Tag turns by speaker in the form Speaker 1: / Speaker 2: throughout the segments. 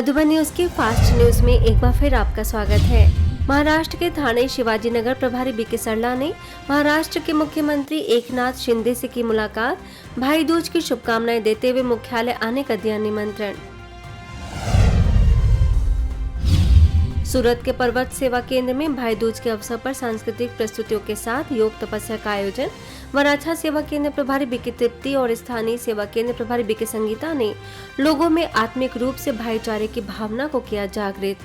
Speaker 1: Madhuban news के fast news में एक बार फिर आपका स्वागत है। महाराष्ट्र के ठाणे शिवाजी नगर प्रभारी बीके सरला ने महाराष्ट्र के मुख्यमंत्री एकनाथ शिंदे से की मुलाकात, भाई दूज की शुभकामनाएं देते हुए मुख्यालय आने का दिया निमंत्रण। सूरत के पर्वत सेवा केंद्र में भाई दूज के अवसर पर सांस्कृतिक प्रस्तुतियों के साथ योग तपस्या का आयोजन। वराछा सेवा केंद्र प्रभारी बीके तृप्ति और स्थानीय सेवा केंद्र प्रभारी बीके संगीता ने लोगों में आत्मिक रूप से भाईचारे की भावना को किया जागृत।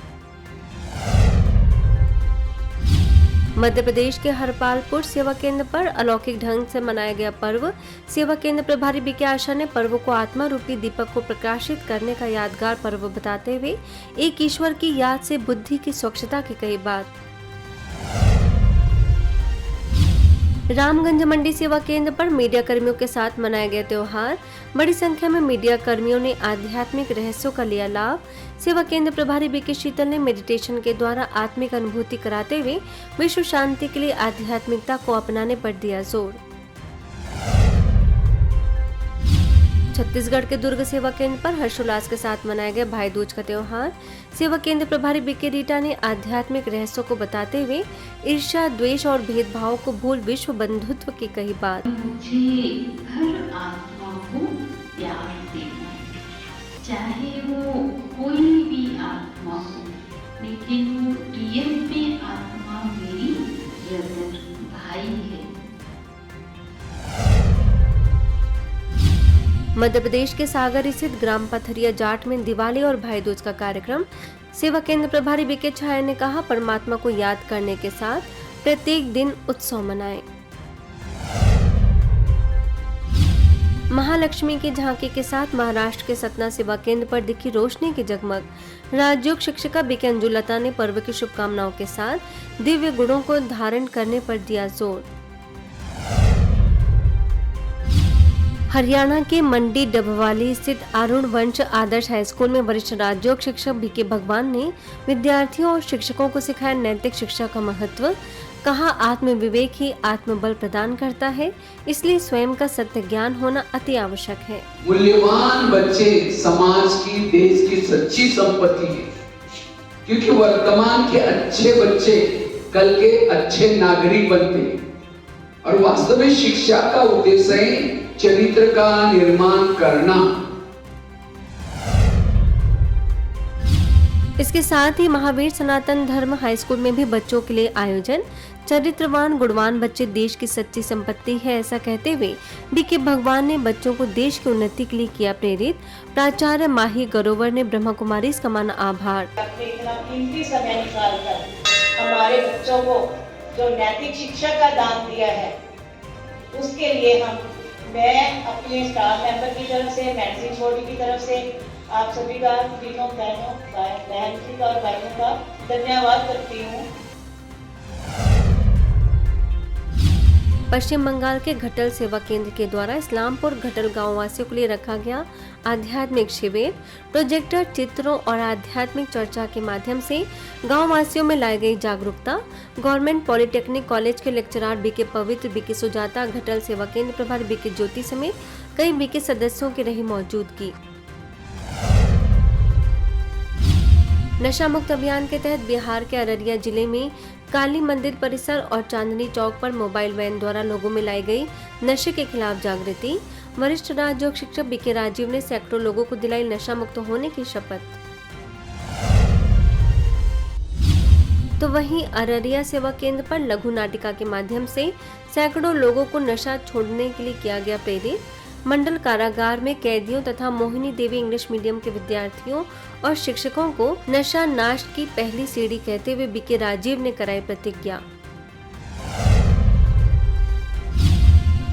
Speaker 1: मध्य प्रदेश के हरपालपुर सेवा केंद्र पर अलौकिक ढंग से मनाया गया पर्व। सेवा केंद्र प्रभारी बीके आशा ने पर्व को आत्मा रूपी दीपक को प्रकाशित करने का यादगार पर्व बताते हुए एक ईश्वर की याद से बुद्धि की स्वच्छता की कही बात। रामगंज मंडी सेवा केंद्र पर मीडिया कर्मियों के साथ मनाया गया त्योहार। बड़ी संख्या में मीडिया कर्मियों ने आध्यात्मिक रहस्यों का लिया लाभ। सेवा केंद्र प्रभारी बीके शीतल ने मेडिटेशन के द्वारा आत्मिक अनुभूति कराते हुए विश्व शांति के लिए आध्यात्मिकता को अपनाने पर दिया जोर। छत्तीसगढ़ के दुर्ग सेवा केंद्र पर हर्षोल्लास के साथ मनाया गया भाई दूज का त्योहार। सेवा केंद्र प्रभारी बीके रीटा ने आध्यात्मिक रहस्यों को बताते हुए ईर्ष्या, द्वेष और भेदभाव को भूल विश्व बंधुत्व की कही बात।
Speaker 2: मुझे हर आत्मा को प्यार देना, चाहे वो कोई भी आत्मा हो, लेकिन वो रियल में आत्मा मेरी ब्रदर भाई है।
Speaker 1: मध्य प्रदेश के सागर स्थित ग्राम पथरिया जाट में दिवाली और भाई दूज का कार्यक्रम। सेवा केंद्र प्रभारी बीके छाया ने कहा, परमात्मा को याद करने के साथ प्रत्येक दिन उत्सव मनाएं। महालक्ष्मी की झांकी के साथ महाराष्ट्र के सतना सेवा केंद्र पर दिखी रोशनी की जगमग। राजयोग शिक्षिका बीके अंजुलता ने पर्व की शुभकामनाओं के साथ दिव्य गुणों को धारण करने पर दिया जोर। हरियाणा के मंडी डबवाली स्थित अरुण वंश आदर्श हाई स्कूल में वरिष्ठ राजयोग शिक्षक बीके भगवान ने विद्यार्थियों और शिक्षकों को सिखाया नैतिक शिक्षा का महत्व। कहा, आत्म विवेक ही आत्मबल प्रदान करता है, इसलिए स्वयं का सत्य ज्ञान होना अति आवश्यक है।
Speaker 3: मूल्यवान बच्चे समाज की, देश की सच्ची संपत्ति है, क्योंकि वर्तमान के अच्छे बच्चे कल के अच्छे नागरिक बनते हैं। और वास्तव में शिक्षा का उद्देश्य है चरित्र का निर्माण करना।
Speaker 1: इसके साथ ही महावीर सनातन धर्म हाई स्कूल में भी बच्चों के लिए आयोजन। चरित्रवान गुणवान बच्चे देश की सच्ची संपत्ति है, ऐसा कहते हुए बीके भगवान ने बच्चों को देश की उन्नति के लिए किया प्रेरित। प्राचार्य माही गरोवर ने ब्रह्मा कुमारी का माना आभार।
Speaker 4: इतना कीमती समय निकालकर हमारे बच्चों को जो नैतिक शिक्षा का दान दिया है, उसके लिए मैं अपने स्टाफ मेंबर की तरफ से, मैगजीन बॉडी की तरफ से आप सभी का, तीनों बहन और भाइयों का धन्यवाद करती हूँ।
Speaker 1: पश्चिम बंगाल के घटल सेवा केंद्र के द्वारा इस्लामपुर घटल गांव वासियों के लिए रखा गया आध्यात्मिक शिविर। प्रोजेक्टर, चित्रों और आध्यात्मिक चर्चा के माध्यम से गांव वासियों में लाई गई जागरूकता। गवर्नमेंट पॉलिटेक्निक कॉलेज के लेक्चरर बीके पवित्र, बीके सुजाता, घटल सेवा केंद्र प्रभारी बीके ज्योति समेत कई बीके सदस्यों की रही मौजूदगी। नशा मुक्त अभियान के तहत बिहार के अररिया जिले में काली मंदिर परिसर और चांदनी चौक पर मोबाइल वैन द्वारा लोगों में लाई गई नशे के खिलाफ जागृति। वरिष्ठ राजयोग शिक्षक बीके राजीव ने सैकड़ों लोगों को दिलाई नशा मुक्त होने की शपथ। तो वहीं अररिया सेवा केंद्र पर लघु नाटिका के माध्यम से सैकड़ों लोगों को नशा छोड़ने के लिए किया गया प्रेरित। मंडल कारागार में कैदियों तथा मोहिनी देवी इंग्लिश मीडियम के विद्यार्थियों और शिक्षकों को नशा नाश की पहली सीढ़ी कहते हुए बीके राजीव ने कराई प्रतिज्ञा।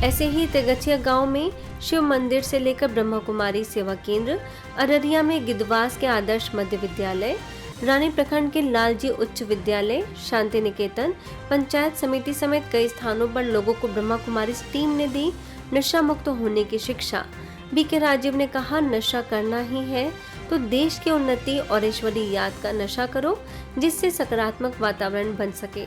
Speaker 1: ऐसे ही तेगछिया गांव में शिव मंदिर से लेकर ब्रह्मा कुमारी सेवा केंद्र, अररिया में गिद्धवास के आदर्श मध्य विद्यालय, रानी प्रखंड के लालजी उच्च विद्यालय, शांति निकेतन, पंचायत समिति समेत कई स्थानों पर लोगों को ब्रह्मा कुमारी टीम ने दी नशा मुक्त होने की शिक्षा। बीके राजीव ने कहा, नशा करना ही है तो देश की उन्नति और ईश्वरीय याद का नशा करो, जिससे सकारात्मक वातावरण बन सके।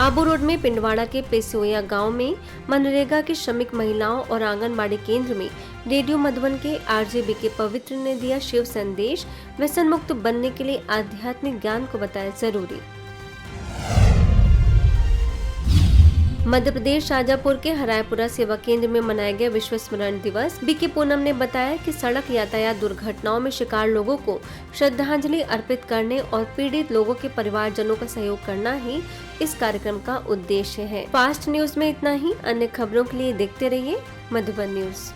Speaker 1: आबू रोड में पिंडवाड़ा के पेसोया गांव में मनरेगा की श्रमिक महिलाओं और आंगनबाड़ी केंद्र में रेडियो मधुबन के आरजे बीके पवित्र ने दिया शिव संदेश। व्यसन मुक्त बनने के लिए आध्यात्मिक ज्ञान को बताया जरूरी। मध्य प्रदेश शाजापुर के हरायपुरा सेवा केंद्र में मनाया गया विश्व स्मरण दिवस। बीके पूनम ने बताया कि सड़क यातायात दुर्घटनाओं में शिकार लोगों को श्रद्धांजलि अर्पित करने और पीड़ित लोगों के परिवारजनों का सहयोग करना ही इस कार्यक्रम का उद्देश्य है। फास्ट न्यूज में इतना ही। अन्य खबरों के लिए देखते रहिए मधुबन न्यूज।